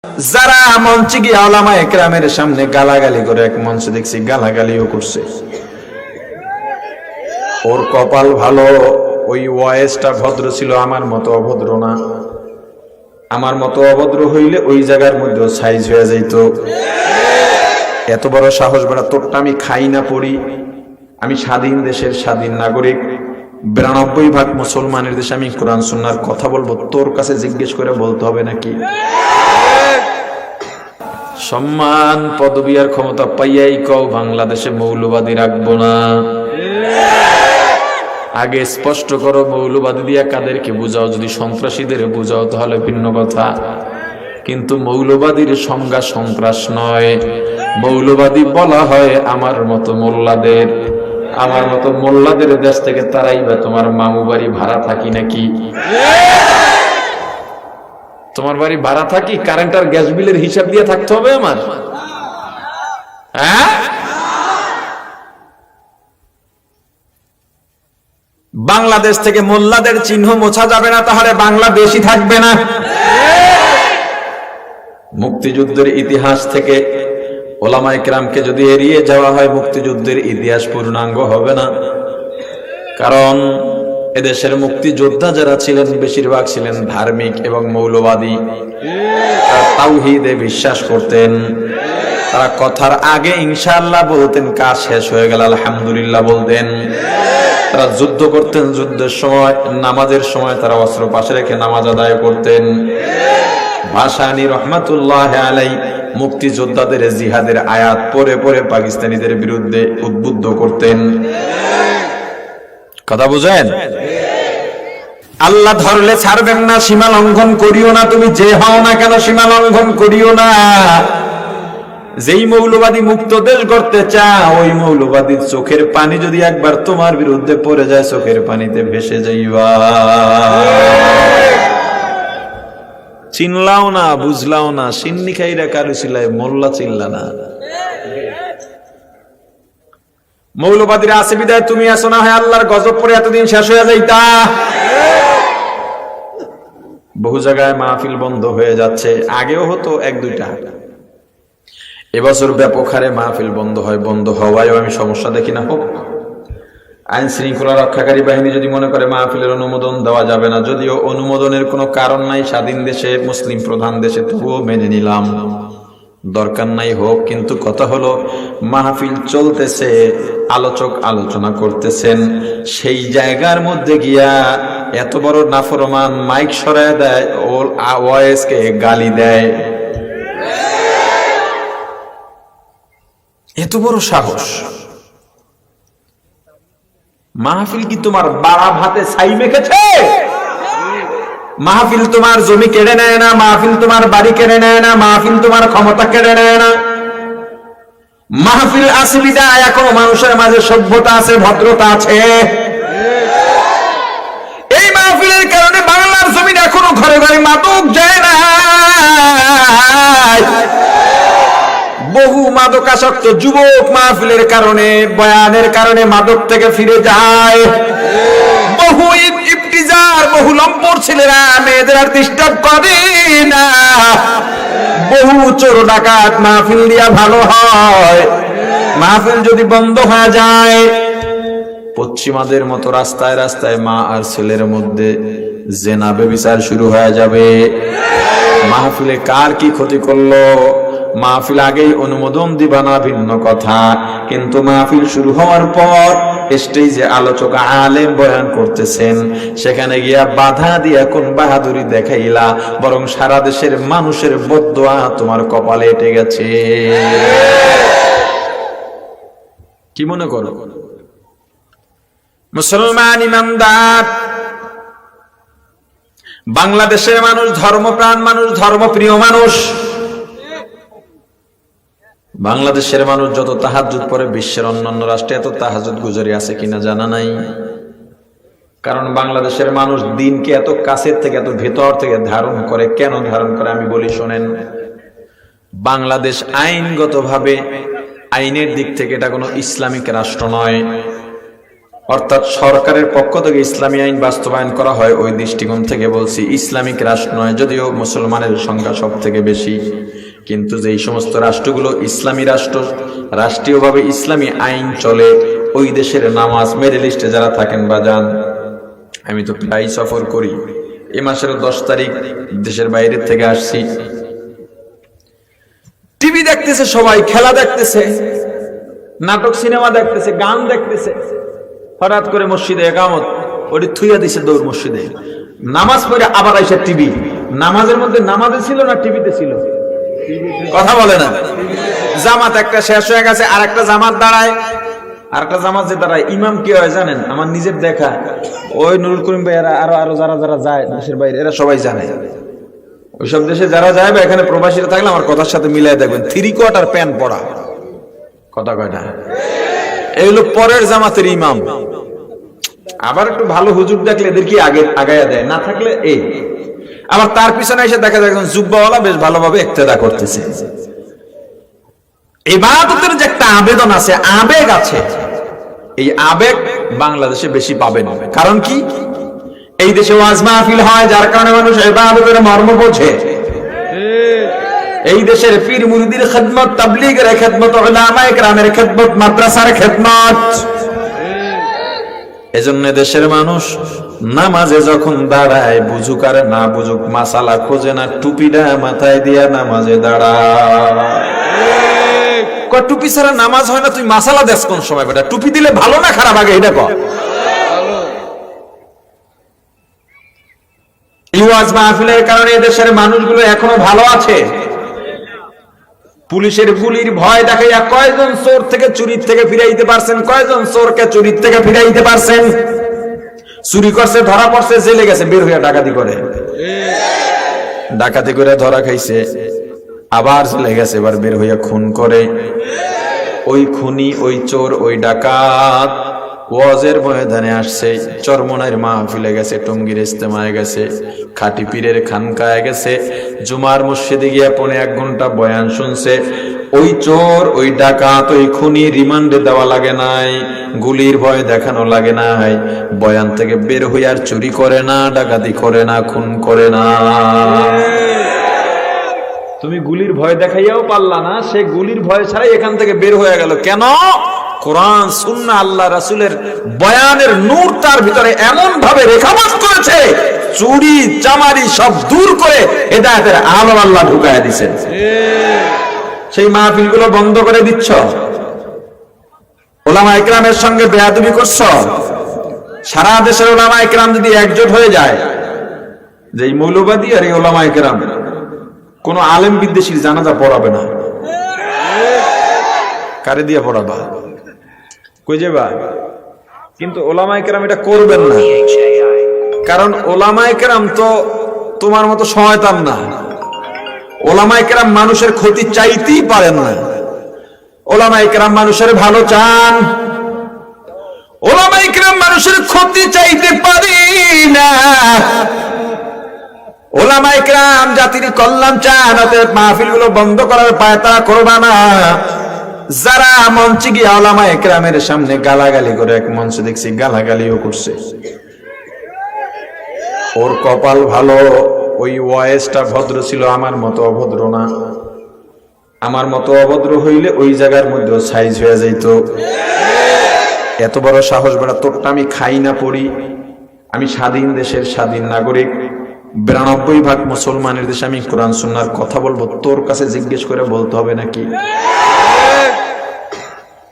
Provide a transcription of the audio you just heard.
যারা মঞ্চে গিয়ে ওলামা একরামের সামনে গালাগালি করে, এক মঞ্চে দেখছি গালাগালিও করছে। ওর কপাল ভালো, ওই ওয়েসটা ভদ্র ছিল, আমার মতো অভদ্র না। আমার মতো অভদ্র হইলে ওই জায়গার মধ্যে সাইজ হয়ে যাইত। এত বড় সাহস বেড়া তোরটা আমি খাই না পড়ি। আমি স্বাধীন দেশের স্বাধীন নাগরিক, 92% মুসলমানের দেশে আমি কোরআন সুন্নাহর কথা বলবো, তোর কাছে জিজ্ঞেস করে বলতে হবে নাকি? সম্মান পদবী আর ক্ষমতা পাইয়াই কও বাংলাদেশে মৌলবাদী রাখবো না। আগে স্পষ্ট করো মৌলবাদী দিয়া কাদেরকে বুঝাও। যদি সন্ত্রাসীদের বুঝাও তাহলে ভিন্ন কথা, কিন্তু মৌলবাদীর সংজ্ঞা সন্ত্রাস নয়। মৌলবাদী বলা হয় আমার মতো মোল্লাদের। আমার মতো মোল্লাদের দেশ থেকে তারাই বা তোমার মামু বাড়ি ভাড়া থাকি নাকি? তোমার বাড়ি ভাড়া থাকি, কারেন্ট আর গ্যাস বিলের হিসাব দিয়ে থাকতে হবে আমার? হ্যাঁ, বাংলাদেশ থেকে মোল্লাদের চিহ্ন মোছা যাবে না, তাহলে বাংলাদেশই থাকবে না। মুক্তিযুদ্ধের ইতিহাস থেকে ওলামায়ে কেরামকে যদি এড়িয়ে যাওয়া হয়, মুক্তিযুদ্ধের ইতিহাস পূর্ণাঙ্গ হবে না। কারণ এদেশের মুক্তিযোদ্ধা যারা ছিলেন বেশিরভাগ ছিলেন ধার্মিক এবং মৌলবাদী। তারা তাওহীদে বিশ্বাস করতেন। তারা কথার আগে ইনশাআল্লাহ বলতেন, কাজ শেষ হয়ে গেল আলহামদুলিল্লাহ বলতেন। তারা যুদ্ধ করতেন, যুদ্ধের সময় নামাজের সময় তারা অস্ত্র পাশে রেখে নামাজ আদায় করতেন। ভাসানী রহমাতুল্লাহ আলাই মুক্তিযোদ্ধাদের জিহাদের আয়াত পড়ে পড়ে পাকিস্তানিদের বিরুদ্ধে উদ্বুদ্ধ করতেন। কথা বুঝেন? আল্লাহ ধরলে ছাড়বেন না, সীমা লঙ্ঘন করিও না। তুমি যে হও না কেন সীমা লঙ্ঘন করিও না। যেই মৌলবাদী মুক্ত দেশ গড়তে চায়, ওই মৌলবাদীর চোখের পানি যদি একবার তোমার বিরুদ্ধে পড়ে যায়, চোখের পানিতে ভেসে যাইবা। চিনলাও না, বুঝলাও না, সিন্নি খাইরা কারু চিল্লায়, মোল্লা চিল্লা না। মৌলবাদীরা আছে বিদায় তুমি আসো না হয় আল্লাহর গজব পড়ে এতদিন শেষ হয়ে যাইতা। বহু জায়গায় মাহফিল বন্ধ হয়ে যাচ্ছে, আগেও হতো এক দুইটা। এবছর ব্যাপক হারে মাহফিল বন্ধ হয়। বন্ধ হওয়ায় আমি সমস্যা দেখি না। হোক, আইন শৃঙ্খলা রক্ষাকারী বাহিনী যদি মনে করে মাহফিলের অনুমোদন দেওয়া যাবে না, যদিও অনুমোদনের কোনো কারণ নাই, স্বাধীন দেশে মুসলিম প্রধান দেশে, তবুও মেনে নিলাম, দরকার নাই হোক। কিন্তু কথা হলো মাহফিল চলতেছে, আলোচক আলোচনা করতেছেন, সেই জায়গার মধ্যে গিয়া এত বড় নাফরমান মাইক সরায় দেয়, ওর ওয়াইসকে গালি দেয়। এত বড় সাহস! মাহফিল কি তোমার বাড়া ভাতে ছাই মেখেছে? মাহফিল তোমার জমি কেড়ে নেয় না, মাহফিল তোমার বাড়ি কেড়ে নেয় না, মাহফিল তোমার ক্ষমতা কেড়ে নেয় না। মাহফিল আসবিদা এখনো মানুষের মাঝে সভ্যতা আছে, ভদ্রতা আছে। এই মাহফিলের কারণে বাংলার জমিন এখনো ঘরে ঘরে মাদক যায় না। বহু মাদকাসক্ত যুবক মাহফিলের কারণে, বয়ানের কারণে মাদক থেকে ফিরে যায়। বহু ইফতিজার, বহু লম্পট ছেলেরা মেয়েদের আর ডিস্টার্ব করে না। বহু চোর ডাকাত মাহফিল দিয়া ভালো হয়। মাহফিল যদি বন্ধ হয়ে যায়, পশ্চিমাদের মতো রাস্তায় রাস্তায় মা আর ছেলের মধ্যে জেনা ব্যভিচার শুরু হয়ে যাবে। মাহফিলে কার কি ক্ষতি করলো? মাহফিল আগেই অনুমোদন দিবা না ভিন্ন কথা, কিন্তু মাহফিল শুরু হওয়ার পর স্টেজে আলোচক আলেম বয়ান করতেছেন, সেখানে গিয়া বাধা দিয়া কোন বাহাদুরি দেখাইলা, বরং সারা দেশের মানুষের বদদোয়া তোমার কপালে এঁটে গেছে। কি মনে করো? মুসলমান ইমানদার বাংলাদেশের মানুষ ধর্মপ্রাণ মানুষ, ধর্মপ্রিয় মানুষ। বাংলাদেশের মানুষ যত তাহাজ্জুদ পড়ে, বিশ্বের অন্যান্য রাষ্ট্রে এত তাহাজ্জুদ গুজারি আছে কিনা জানা নাই। কারণ বাংলাদেশের মানুষ দিনকে এত কাছের থেকে, এত ভেতর থেকে ধারণ করে। কেন ধারণ করে আমি বলি শোনেন। বাংলাদেশ আইনগতভাবে, আইনের দিক থেকে এটা কোনো ইসলামিক রাষ্ট্র নয়। অর্থাৎ সরকারের পক্ষ থেকে ইসলামী আইন বাস্তবায়ন করা হয়, ওই দৃষ্টিকোণ থেকে বলছি ইসলামিক রাষ্ট্র নয়, যদিও মুসলমানের সংখ্যা সব থেকে বেশি, কিন্তু যেই সমস্ত রাষ্ট্রগুলো ইসলামী রাষ্ট্র, রাষ্ট্রীয়ভাবে ইসলামী আইন চলে, ওই দেশের নামাজ, মিডল ইস্টে যারা থাকেন বা যান, আমি তো প্রায় সফর করি, এ মাসের 10 তারিখ দেশের বাইরের থেকে আসছি, টিভি দেখতেছে সবাই, খেলা দেখতেছে, নাটক সিনেমা দেখতেছে, গান দেখতেছে, হঠাৎ করে মসজিদে একামত, ওটি থুইয়া দিছে দৌড় মসজিদে, নামাজ পড়ে আবার আইসা টিভি, নামাজের মধ্যে নামাজে ছিল না টিভিতে ছিল, কথা বলে না। জামাত একটা শেষ হয়ে গেছে, আর একটা জামাত দাঁড়ায়, আর একটা জামাত যে দাঁড়ায়, ইমাম কি হয় জানেন? আমার নিজের দেখা, ওই নুরুল করিম ভাই, এরা আরো যারা যারা যায় দেশের বাইরে, এরা সবাই জানে। ওইসব দেশে যারা যায় বা এখানে প্রবাসীরা থাকলে আমার কথার সাথে মিলাই দেখবেন, 3/4 প্যান্ট পরা, কথা কয়টা, এই হলো পরের জামাতের ইমাম। আবার একটু ভালো হুজুর দেখলে এদের কি আগে আগায়া দেয়, না থাকলে এই। আবার তার পিছনে এসে দেখা যায় একজন জুব্বাওয়ালা বেশ ভালোভাবে ইক্তেদা করতেছে। ইবাদতের যে একটা আবেদন আছে, আবেগ আছে, এই আবেগ বাংলাদেশে বেশি পাবেন। কারণ কি? এই দেশে ওয়াজ মাহফিল হয়, যার কারণে মানুষ ইবাদতের মর্ম বোঝে। এই দেশের পীর মুরিদির খেদমত, তাবলীগের খেদমত, উলামায়ে কেরামের খেদমত, মাদ্রাসার খেদমত। এজন্য দেশের মানুষ নামাজে যখন দাঁড়ায়, বুঝুক আর না বুঝুক, মাসালা খোঁজে না, টুপিটা মাথায় দিয়া নামাজে দাঁড়ায়। টুপি ছাড়া নামাজ হয় না, তুই মাসালা দেশ কোন সময়? বেটা টুপি দিলে ভালো না খারাপ আগে এটা কর। ওয়াজ মাহফিলের কারণে দেশের মানুষগুলো এখনো ভালো আছে। পুলিশের গুলির ভয় দেখাইয়া কয়জন চোর থেকে চুরির থেকে ফিরাইতে পারছেন? কয়জন চোরকে চুরির থেকে ফিরাইতে পারছেন? চুরি করছে, ধরা পড়ছে, জেলে গেছে, বের হইয়া ডাকাতি করে, ডাকাতি করে ধরা খাইছে, আবার জেলে গেছে, এবার বের হইয়া খুন করে। ওই খুনি, ওই চোর, ওই ডাকাত ওয়াজের ময়দানে আসছে, চরমনাইয়ের মাহফিলে গেছে, টঙ্গীর ইজতেমায় গেছে, খাটি পীরের খানকায় গেছে, জুমার মসজিদে গিয়া 1.5 ঘন্টা বয়ান শুনছে। ওই চোর, ওই ডাকাত, ওই খুনি রিমান্ডে দেওয়া লাগে নাই, গুলির ভয় দেখানো লাগে নাই, বয়ান থেকে বের হইয়া আর চুরি করে না, ডাকাতি করে না, খুন করে না। তুমি গুলির ভয় দেখাইয়াও পারলা না, সে গুলির ভয় ছাড়াই এখান থেকে বের হয়ে গেল। কেন? কোরআন, সুন্নাহ, আল্লাহ রাসূলের বয়ানের নূর তার ভিতরে এমন ভাবে রেখাপাত করেছে, চুরি চামারি সব দূর করে হেদায়েতের আলো আল্লাহ ঢুকায়া দিয়েছেন। সেই মাহফিলগুলো বন্ধ করে দিচ্ছ, উলামায়ে কেরামের সঙ্গে বেয়াদবি করছ। সারা দেশের উলামায়ে কেরাম যদি একজোট হয়ে যায়, যে এই মৌলবাদী আর এই উলামায়ে কেরাম কোন আলেম বিদ্বেষীর জানাজা পড়াবে না, কারে দিয়ে পড়াবা? কই যাবা? কিন্তু ওলামায়ে কেরাম এটা করবেন না, কারণ ওলামায়ে কেরাম তো তোমার মতো শয়তান না। ওলামায়ে কেরাম মানুষের ক্ষতি চাইতেই পারেন না। ওলামায়ে কেরাম মানুষের ভালো চান, ওলামায়ে কেরাম মানুষের ক্ষতি চাইতে পারি না। ওলামায়ে কেরাম জাতির কল্যাণ চান, অতএব মাহফিলগুলো বন্ধ করার পায়তারা করবা না। যারা মঞ্চে গিয়ে ওলামায়ে কেরামের সামনে গালাগালি করে, এক মঞ্চে দেখছি গালাগালিও করছে, ওর কপাল ভালো, ওই ওয়েসটা ভদ্র ছিল, আমার মতো অভদ্র না। আমার মতো অভদ্র হইলে ওই জায়গার মধ্যে সাইজ হয়ে যাইত। এত বড় সাহস বেড়া তোরটা আমি খাই না পড়ি, আমি স্বাধীন দেশের স্বাধীন নাগরিক, 92% মুসলমানের দেশে আমি কোরআন সুন্নাহর কথা বলবো, তোর কাছে জিজ্ঞেস করে বলতে হবে নাকি?